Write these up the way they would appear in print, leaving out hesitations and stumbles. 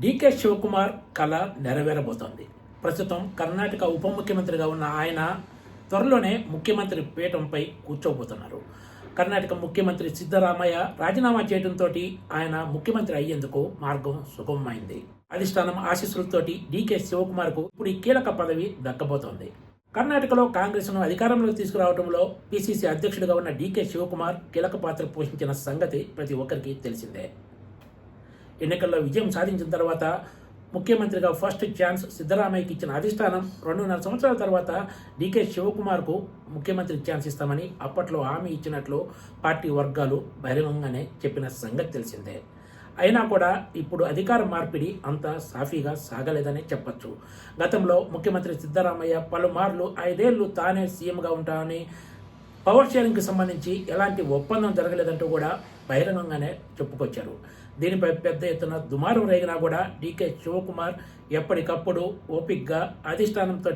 DK Shivakumar కళ నెరవేరబోతోంది. ప్రస్తుతం కర్ణాటక ఉప ముఖ్యమంత్రిగా ఉన్న ఆయన త్వరలోనే ముఖ్యమంత్రి పీఠంపై కూర్చోబోతున్నారు. కర్ణాటక ముఖ్యమంత్రి సిద్ధరామయ్య రాజీనామా చేయడంతో ఆయన ముఖ్యమంత్రి అయ్యేందుకు మార్గం సుగమమైంది. అధిష్టానం ఆశీస్సులతోటి డీకే శివకుమార్కు ఇప్పుడు ఈ కీలక పదవి దక్కబోతోంది. కర్ణాటకలో కాంగ్రెస్ను అధికారంలోకి తీసుకురావడంలో పిసిసి అధ్యక్షుడిగా ఉన్న డీకే శివకుమార్ కీలక పాత్ర పోషించిన సంగతి ప్రతి ఒక్కరికి తెలిసిందే. ఎన్నికల్లో విజయం సాధించిన తర్వాత ముఖ్యమంత్రిగా ఫస్ట్ ఛాన్స్ సిద్ధరామయ్యకి ఇచ్చిన అధిష్టానం 2.5 సంవత్సరాల తర్వాత డీకే శివకుమార్కు ముఖ్యమంత్రి ఛాన్స్ ఇస్తామని అప్పట్లో హామీ ఇచ్చినట్లు పార్టీ వర్గాలు బహిరంగంగానే చెప్పిన సంగతి తెలిసిందే. అయినా కూడా ఇప్పుడు అధికార మార్పిడి అంత సాఫీగా సాగలేదనే చెప్పొచ్చు. గతంలో ముఖ్యమంత్రి సిద్ధరామయ్య పలుమార్లు 5 ఏళ్లు తానే సీఎంగా ఉంటానని, పవర్ షేరింగ్కి సంబంధించి ఎలాంటి ఒప్పందం జరగలేదంటూ కూడా బహిరంగంగానే చెప్పుకొచ్చారు. దీనిపై పెద్ద ఎత్తున దుమారం రేగినా కూడా డీకే శివకుమార్ ఎప్పటికప్పుడు ఓపిక్గా అధిష్టానంతో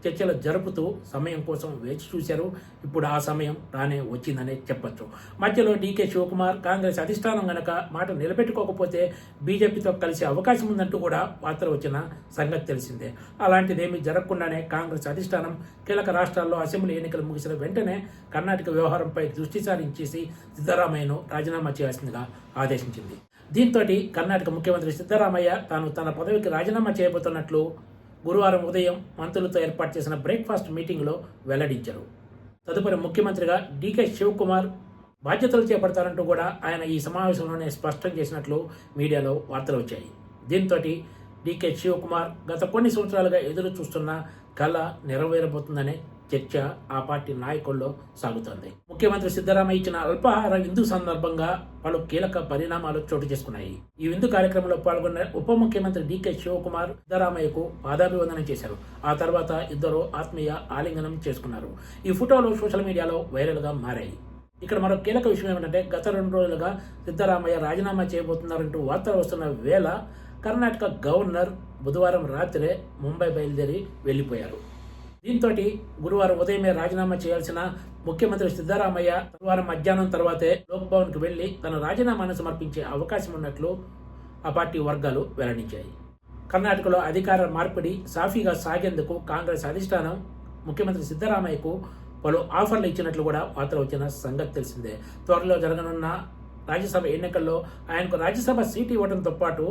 చర్చలు జరుపుతూ సమయం కోసం వేచి చూశారు. ఇప్పుడు ఆ సమయం రానే వచ్చిందనే చెప్పొచ్చు. మధ్యలో డీకే శివకుమార్ కాంగ్రెస్ అధిష్టానం గనక మాట నిలబెట్టుకోకపోతే బీజేపీతో కలిసే అవకాశం ఉందంటూ కూడా వార్తలు వచ్చిన సంగతి తెలిసిందే. అలాంటిదేమీ జరగకుండానే కాంగ్రెస్ అధిష్టానం కీలక రాష్ట్రాల్లో అసెంబ్లీ ఎన్నికలు ముగిసిన వెంటనే కర్ణాటక వ్యవహారంపై దృష్టి సారించేసి సిద్ధరామయ్యను రాజీనామా చేయాల్సిందిగా ఆదేశించింది. దీంతో కర్ణాటక ముఖ్యమంత్రి సిద్ధరామయ్య తాను తన పదవికి రాజీనామా చేయబోతున్నట్లు గురువారం ఉదయం మంత్రులతో ఏర్పాటు చేసిన బ్రేక్ఫాస్ట్ మీటింగ్లో వెల్లడించారు. తదుపరి ముఖ్యమంత్రిగా డీకే శివకుమార్ బాధ్యతలు చేపడతారంటూ కూడా ఆయన ఈ సమావేశంలోనే స్పష్టం చేసినట్లు మీడియాలో వార్తలు వచ్చాయి. దీంతో డీకే శివకుమార్ గత కొన్ని సంవత్సరాలుగా ఎదురు చూస్తున్న కళ నెరవేరబోతుందనే చర్చ ఆ పార్టీ నాయకుల్లో సాగుతోంది. ముఖ్యమంత్రి సిద్ధరామయ్య ఇచ్చిన అల్పాహార విందు సందర్భంగా పలు కీలక పరిణామాలు చోటు చేసుకున్నాయి. ఈ విందు కార్యక్రమంలో పాల్గొన్న ఉప ముఖ్యమంత్రి డీకే శివకుమార్ సిద్ధరామయ్యకు పాదాభివందనం చేశారు. ఆ తర్వాత ఇద్దరు ఆత్మీయ ఆలింగనం చేసుకున్నారు. ఈ ఫోటోలు సోషల్ మీడియాలో వైరల్గా మారాయి. ఇక్కడ మరో కీలక విషయం ఏమిటంటే గత 2 రోజులుగా సిద్ధరామయ్య రాజీనామా చేయబోతున్నారంటూ వార్తలు వస్తున్న వేళ కర్ణాటక గవర్నర్ బుధవారం రాత్రే ముంబై బయలుదేరి వెళ్లిపోయారు. దీంతో గురువారం ఉదయమే రాజీనామా చేయాల్సిన ముఖ్యమంత్రి సిద్ధరామయ్య గురువారం మధ్యాహ్నం తర్వాతే లోక్ భవన్కు వెళ్లి తన రాజీనామాను సమర్పించే అవకాశం ఉన్నట్లు ఆ పార్టీ వర్గాలు వెల్లడించాయి. కర్ణాటకలో అధికార మార్పిడి సాఫీగా సాగేందుకు కాంగ్రెస్ అధిష్టానం ముఖ్యమంత్రి సిద్ధరామయ్యకు పలు ఆఫర్లు ఇచ్చినట్లు కూడా వార్తలు వచ్చిన సంగతి తెలిసిందే. త్వరలో జరగనున్న రాజ్యసభ ఎన్నికల్లో ఆయనకు రాజ్యసభ సీటు ఇవ్వడంతో పాటు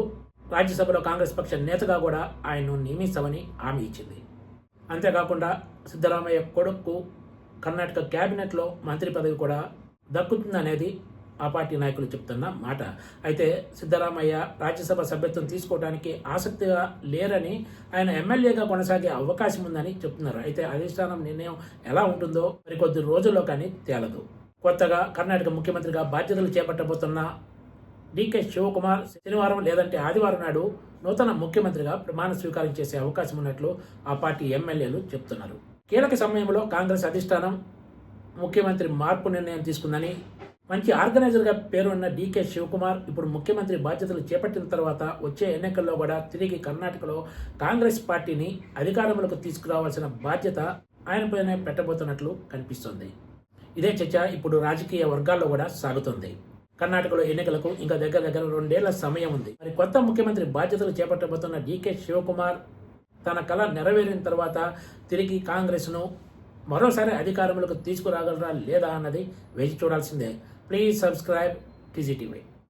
రాజ్యసభలో కాంగ్రెస్ పక్ష నేతగా కూడా ఆయన్ను నియమిస్తామని హామీ ఇచ్చింది. అంతేకాకుండా సిద్ధరామయ్య కొడుకు కర్ణాటక క్యాబినెట్లో మంత్రి పదవి కూడా దక్కుతుందనేది ఆ పార్టీ నాయకులు చెప్తున్న మాట. అయితే సిద్ధరామయ్య రాజ్యసభ సభ్యత్వం తీసుకోవడానికి ఆసక్తిగా లేరని, ఆయన ఎమ్మెల్యేగా కొనసాగే అవకాశం ఉందని చెప్తున్నారు. అయితే అధిష్టానం నిర్ణయం ఎలా ఉంటుందో మరికొద్ది రోజుల్లో కానీ తేలదు. కొత్తగా కర్ణాటక ముఖ్యమంత్రిగా బాధ్యతలు చేపట్టబోతున్న డీకే శివకుమార్ శనివారం లేదంటే ఆదివారం నాడు నూతన ముఖ్యమంత్రిగా ప్రమాణ స్వీకారం చేసే అవకాశం ఉన్నట్లు ఆ పార్టీ ఎమ్మెల్యేలు చెప్తున్నారు. కీలక సమయంలో కాంగ్రెస్ అధిష్టానం ముఖ్యమంత్రి మార్పు నిర్ణయం తీసుకుందని, మంచి ఆర్గనైజర్గా పేరున్న డీకే శివకుమార్ ఇప్పుడు ముఖ్యమంత్రి బాధ్యతలు చేపట్టిన తర్వాత వచ్చే ఎన్నికల్లో కూడా తిరిగి కర్ణాటకలో కాంగ్రెస్ పార్టీని అధికారంలోకి తీసుకురావాల్సిన బాధ్యత ఆయనపైనే పెట్టబోతున్నట్లు కనిపిస్తోంది. ఇదే చర్చ ఇప్పుడు రాజకీయ వర్గాల్లో కూడా సాగుతుంది. కర్ణాటకలో ఎన్నికలకు ఇంకా దగ్గర 2 ఏళ్ల సమయం ఉంది. మరి కొత్త ముఖ్యమంత్రి బాధ్యతలు చేపట్టబోతున్న డీకే శివకుమార్ తన కళ నెరవేరిన తర్వాత తిరిగి కాంగ్రెస్ను మరోసారి అధికారంలోకి తీసుకురాగలరా లేదా అన్నది వేచి చూడాల్సిందే. Please subscribe TGTV.